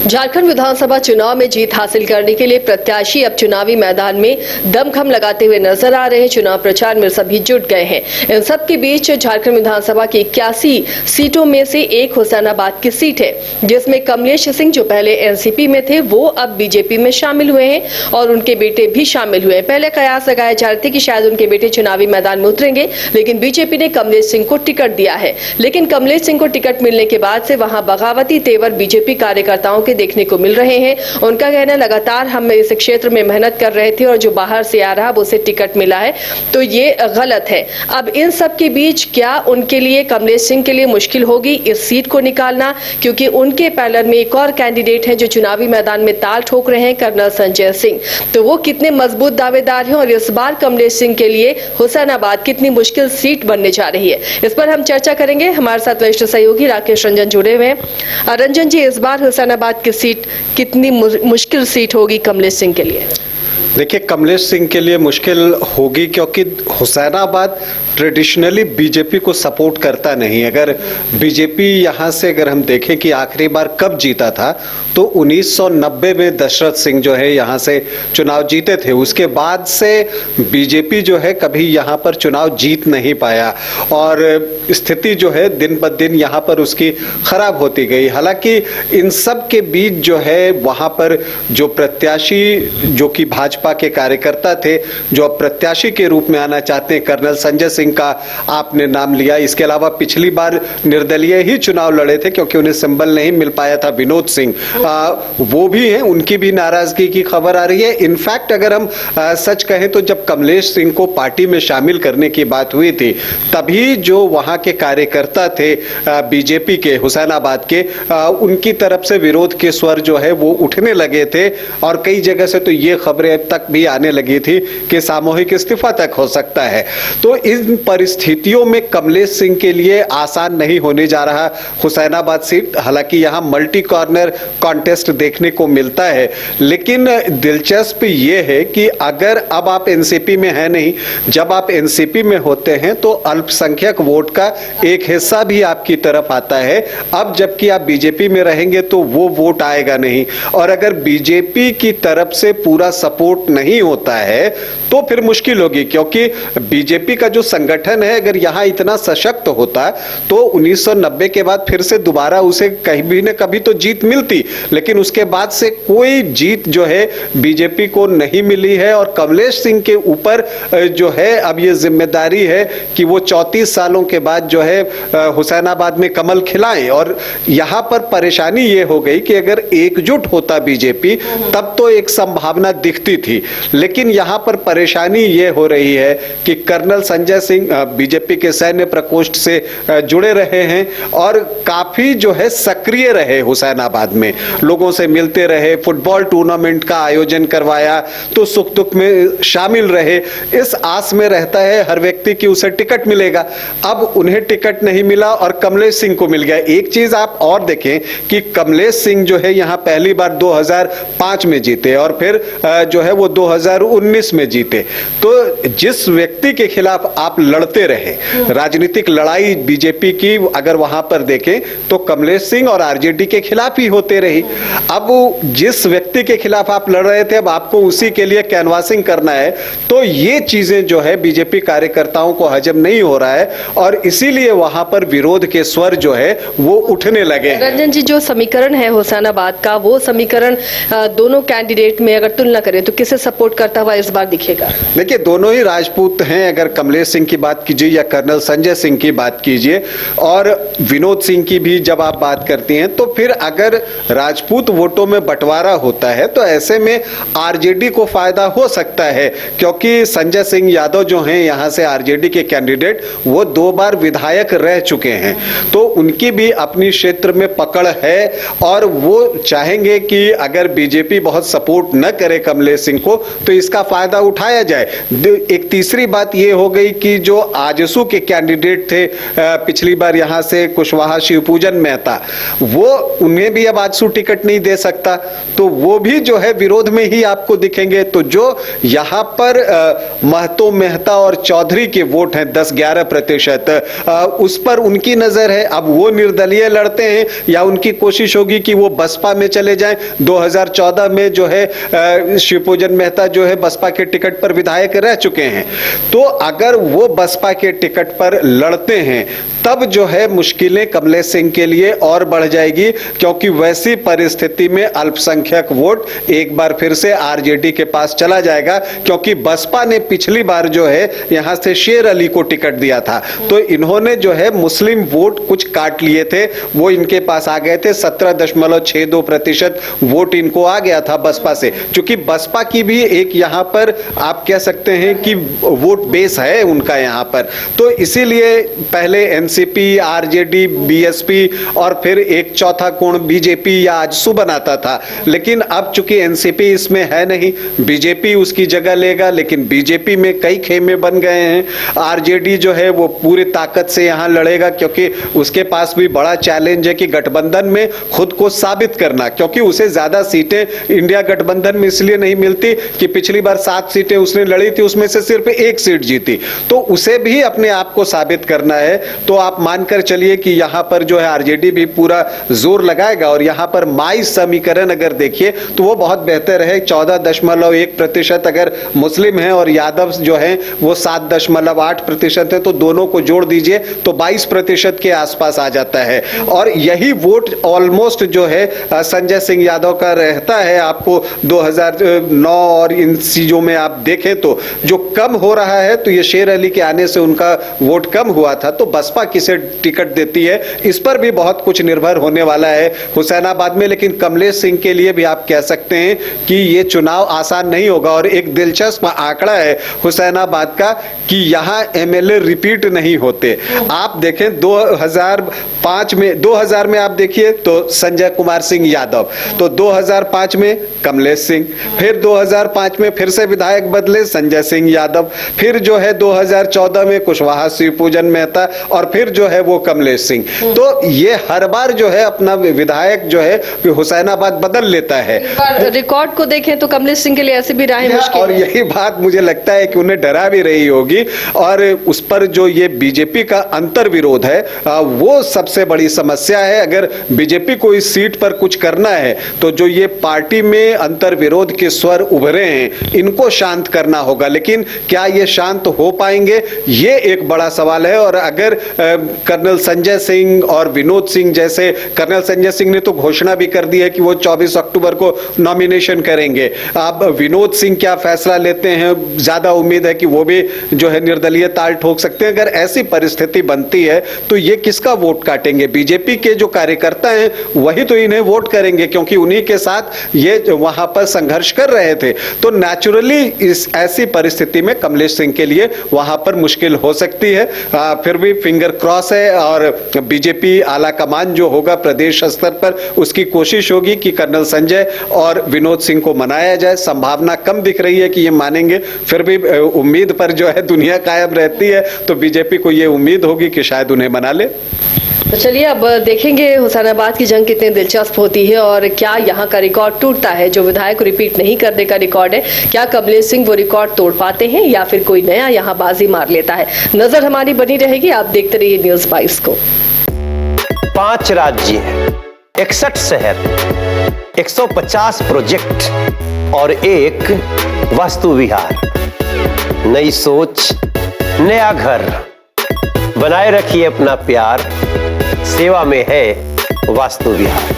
झारखंड विधानसभा चुनाव में जीत हासिल करने के लिए प्रत्याशी अब चुनावी मैदान में दमखम लगाते हुए नजर आ रहे हैं। चुनाव प्रचार में सभी जुट गए हैं। इन सब के बीच झारखंड विधानसभा की 81 सीटों में से एक हुसैनाबाद की सीट है, जिसमें कमलेश सिंह जो पहले एनसीपी में थे वो अब बीजेपी में शामिल हुए हैं और उनके बेटे भी शामिल हुए हैं। पहले कयास लगाए जा रहे थे कि शायद उनके बेटे चुनावी मैदान में उतरेंगे, लेकिन बीजेपी ने कमलेश सिंह को टिकट दिया है। लेकिन कमलेश सिंह को टिकट मिलने के बाद से वहां बगावती तेवर बीजेपी कार्यकर्ताओं के देखने को मिल रहे हैं। उनका कहना लगातार हम इस क्षेत्र में मेहनत कर रहे थे और जो बाहर से आ रहा वो उसे टिकट मिला है, तो ये गलत है। अब इन सब के बीच क्या उनके लिए, कमलेश सिंह के लिए मुश्किल होगी इस सीट को निकालना, क्योंकि उनके पैनल में एक और कैंडिडेट है जो चुनावी मैदान में ताल ठोक रहे हैं, कर्नल संजय सिंह। तो वो कितने मजबूत दावेदार हैं और इस बार कमलेश सिंह के लिए हुसैनाबाद कितनी मुश्किल सीट बनने जा रही है, इस पर हम चर्चा करेंगे। हमारे साथ वरिष्ठ सहयोगी राकेश रंजन जुड़े हुए हैं। रंजन जी, इस बार हुसैनाबाद की सीट कितनी मुश्किल सीट होगी कमलेश सिंह के लिए? देखिए, कमलेश सिंह के लिए मुश्किल होगी क्योंकि हुसैनाबाद ट्रेडिशनली बीजेपी को सपोर्ट करता नहीं। अगर बीजेपी यहाँ से अगर हम देखें कि आखिरी बार कब जीता था तो 1990 में दशरथ सिंह जो है यहाँ से चुनाव जीते थे। उसके बाद से बीजेपी जो है कभी यहाँ पर चुनाव जीत नहीं पाया और स्थिति जो है दिन ब दिन यहाँ पर उसकी खराब होती गई। हालांकि इन सब के बीच जो है वहाँ पर जो प्रत्याशी जो कि भाजपा के कार्यकर्ता थे, जो अब प्रत्याशी के रूप में आना चाहते हैं, कर्नल संजय सिंह का आपने नाम लिया। इसके अलावा पिछली बार निर्दलीय ही चुनाव लड़े थे क्योंकि उन्हें सिंबल नहीं मिल पाया था, विनोद सिंह, वो भी हैं, उनकी भी नाराजगी की खबर आ रही है। इनफैक्ट अगर हम सच कहें तो जब कमलेश सिंह को पार्टी में शामिल करने की बात हुई थी तभी जो वहां के कार्यकर्ता थे बीजेपी के हुसैनाबाद के, उनकी तरफ से विरोध के स्वर जो है वो उठने लगे थे और कई जगह से तो ये खबरें तक भी आने लगी थी कि सामूहिक इस्तीफा तक हो सकता है। तो इन परिस्थितियों में कमलेश सिंह के लिए आसान नहीं होने जा रहा हुसैनाबाद सीट। हालांकि यहां मल्टी कॉर्नर कॉन्टेस्ट देखने को मिलता है, लेकिन दिलचस्प ये है कि अगर अब आप एनसीपी में हैं नहीं, जब आप एनसीपी में होते हैं तो अल्पसंख्यक वोट का एक हिस्सा भी आपकी तरफ आता है। अब जबकि आप बीजेपी में रहेंगे तो वो वोट आएगा नहीं, और अगर बीजेपी की तरफ से पूरा सपोर्ट नहीं होता है तो फिर मुश्किल होगी, क्योंकि बीजेपी का जो संगठन है अगर यहां इतना सशक्त होता तो 1990 के बाद फिर से दोबारा उसे कभी न कभी तो जीत मिलती, लेकिन उसके बाद से कोई जीत जो है बीजेपी को नहीं मिली है। और कमलेश सिंह के ऊपर जो है अब ये जिम्मेदारी है कि वो 34 सालों के बाद जो है हुसैनाबाद में कमल खिलाएं। और यहां पर परेशानी ये हो गई कि अगर एकजुट होता बीजेपी तब तो एक संभावना दिखती थी, लेकिन यहां पर परेशानी ये हो रही है कि कर्नल संजय सिंह बीजेपी के सैन्य प्रकोष्ठ से जुड़े रहे हैं और काफी जो है सक्रिय रहे, हुसैनाबाद में लोगों से मिलते रहे, फुटबॉल टूर्नामेंट का आयोजन करवाया, तो सुख दुख में शामिल रहे। इस आस में रहता है हर व्यक्ति कि उसे टिकट मिलेगा। अब उन्हें टिकट नहीं मिला और कमलेश सिंह को मिल गया। एक चीज आप और देखें कि कमलेश सिंह जो है यहां पहली बार 2005 में जीते और फिर जो है वो 2019 में जीते। तो जिस व्यक्ति के खिलाफ आप लड़ते रहे, राजनीतिक लड़ाई बीजेपी की अगर वहां पर देखें तो कमलेश सिंह और आरजेडी के खिलाफ ही होते रही। अब जिस व्यक्ति के खिलाफ आप लड़ रहे थे अब आपको उसी के लिए कैनवासिंग करना है, तो ये चीजें जो है बीजेपी कार्यकर्ताओं को हजम नहीं हो रहा है और इसीलिए वहां पर विरोध के स्वर जो है वो उठने लगे। रंजन जी, जो समीकरण है हुसैनाबाद का, वो समीकरण दोनों कैंडिडेट में अगर तुलना करें तो किसे सपोर्ट करता हुआ इस बार दिखेगा? देखिए, दोनों ही राजपूत हैं। अगर कमलेश सिंह की बात कीजिए या कर्नल संजय सिंह की बात कीजिए और विनोद सिंह की भी जब आप बात करती हैं, तो फिर अगर राजपूत वोटों में बंटवारा होता है तो ऐसे में आरजेडी को फायदा हो सकता है, क्योंकि संजय सिंह यादव जो हैं यहाँ से आरजेडी के कैंडिडेट, वो 2 बार विधायक रह चुके हैं, तो उनकी भी अपनी क्षेत्र में पकड़ है और वो चाहेंगे कि अगर बीजेपी बहुत सपोर्ट न करे कमलेश सिंह को तो इसका फायदा उठाया जाए। एक तीसरी बात ये हो गई कि जो आजसू के कैंडिडेट थे पिछली बार यहाँ से कुशवाहा शिवपूजन मेहता, वो उन्हें भी अब आजसू टिकट नहीं दे सकता, तो वो भी जो है विरोध में ही आपको दिखेंगे। तो जो यहाँ पर महतो, मेहता और चौधरी के वोट हैं 10-11%, उस पर उनकी नजर है। अब वो निर्दलीय लड़ते हैं या उनकी कोशिश होगी कि वो बसपा में चले जाएं। 2014 में जो है शिवपूजन मेहता जो है बसपा के टिकट पर विधायक रह चुके हैं। तो अगर वो बसपा के टिकट पर लड़ते हैं तब जो है मुश्किलें कमलेश सिंह के लिए और बढ़ जाएगी, क्योंकि वैसी परिस्थिति में अल्पसंख्यक वोट एक बार फिर से आरजेडी के पास चला जाएगा, क्योंकि बसपा ने पिछली बार जो है यहां से शेर अली को टिकट दिया था, तो इन्होंने जो है मुस्लिम वोट कुछ काट लिए थे, वो इनके पास आ गए थे। 17.62% वोट इनको आ गया था बसपा से, क्योंकि बसपा की भी एक यहां पर आप कह सकते हैं कि वोट बेस है उनका यहां पर। तो इसीलिए पहले एनसीपी, आरजेडी, बीएसपी और फिर एक चौथा कोण बीजेपी या आजसू बनाता था, लेकिन अब चूंकि एनसीपी इसमें है नहीं, बीजेपी उसकी जगह लेगा, लेकिन बीजेपी में कई खेमे बन गए हैं। आरजेडी जो है वो पूरी ताकत से यहां लड़ेगा, क्योंकि उसके पास भी बड़ा चैलेंज है कि गठबंधन में खुद को साबित करना, क्योंकि उसे ज्यादा सीटें इंडिया गठबंधन में इसलिए नहीं मिलती कि पिछली बार 7 सीटें उसने लड़ी थी, उसमें से सिर्फ 1 सीट जीती, तो उसे भी अपने आप को साबित करना है। तो आप मानकर चलिए कि यहां पर जो है आरजेडी भी पूरा जोर लगाएगा। और यहां पर माई समीकरण अगर देखिए तो वो बहुत बेहतर है। 14.1% अगर मुस्लिम है और यादव जो है वो 7.8% है, तो दोनों को जोड़ दीजिए तो 22% के आसपास आ जाता है। और यही वोट ऑलमोस्ट जो है संजय सिंह यादव का रहता है। आपको 2009 और इन चीजों में आप देखें तो जो कम हो रहा है, तो ये शेर अली के आने से उनका वोट कम हुआ था, तो बसपा किसे टिकट देती है इस पर भी बहुत कुछ निर्भर होने वाला है हुसैनाबाद में। लेकिन कमलेश सिंह के लिए भी आप कह सकते हैं कि ये चुनाव आसान नहीं होगा। और एक दिलचस्प आंकड़ा है हुसैनाबाद का कि यहां एमएलए रिपीट नहीं होते। आप देखें 2000 में आप देखिए तो संजय कुमार सिंह यादव, तो 2005 में कमलेश सिंह, फिर 2005 में फिर से विधायक बदले संजय सिंह यादव, फिर जो है 2014 में कुशवाहा शिवपूजन मेहता, और फिर जो है वो कमलेश सिंह। तो ये हर बार जो है अपना विधायक जो है हुसैनाबाद बदल लेता है। रिकॉर्ड को देखें तो कमलेश सिंह के लिए ऐसे भी राह मुश्किल और यही बात मुझे लगता है कि उन्हें डरा भी रही होगी। और उस पर जो ये बीजेपी का अंतर विरोध है वो सबसे बड़ी समस्या है। अगर बीजेपी को इस सीट पर कुछ करना है तो जो ये पार्टी में अंतर विरोध के स्वर उभरे हैं इनको शांत करना होगा। लेकिन क्या ये शांत हो पाएंगे, ये एक बड़ा सवाल है। और अगर कर्नल संजय सिंह और विनोद सिंह जैसे, कर्नल संजय सिंह ने तो घोषणा भी कर दी है कि वो 24 अक्टूबर को नॉमिनेशन करेंगे। अब विनोद सिंह क्या फैसला लेते हैं, ज्यादा उम्मीद है कि वो भी जो है निर्दलीय ताल ठोक सकते हैं। अगर ऐसी परिस्थिति बनती है तो ये किसका वोट काटेंगे? बीजेपी के जो कार्यकर्ता हैं वही तो इन्हें वोट करेंगे, क्योंकि उन्हीं के साथ ये वहां पर संघर्ष कर रहे थे। तो नेचुरली इस ऐसी परिस्थिति में कमलेश सिंह के लिए वहां पर मुश्किल हो सकती है। फिर भी फिंगर क्रॉस है, और बीजेपी आला कमान जो होगा प्रदेश स्तर पर उसकी कोशिश होगी कि कर्नल संजय और विनोद सिंह को मनाया जाए। संभावना कम दिख रही है कि ये मानेंगे, फिर भी उम्मीद पर जो है दुनिया कायम रहती है, तो बीजेपी को ये उम्मीद होगी कि शायद उन्हें मना ले। तो चलिए अब देखेंगे हुसैनाबाद की जंग कितनी दिलचस्प होती है और क्या यहाँ का रिकॉर्ड टूटता है। जो विधायक को रिपीट नहीं करने का रिकॉर्ड है, क्या कमलेश सिंह वो रिकॉर्ड तोड़ पाते हैं या फिर कोई नया यहाँ बाजी मार लेता है। नजर हमारी बनी रहेगी, आप देखते रहिए न्यूज़ 22 को। 5 राज्य, 61 शहर, 150 प्रोजेक्ट और एक वास्तु विहार। नई सोच, नया घर। बनाए रखिए अपना प्यार, सेवा में है वास्तु विहार।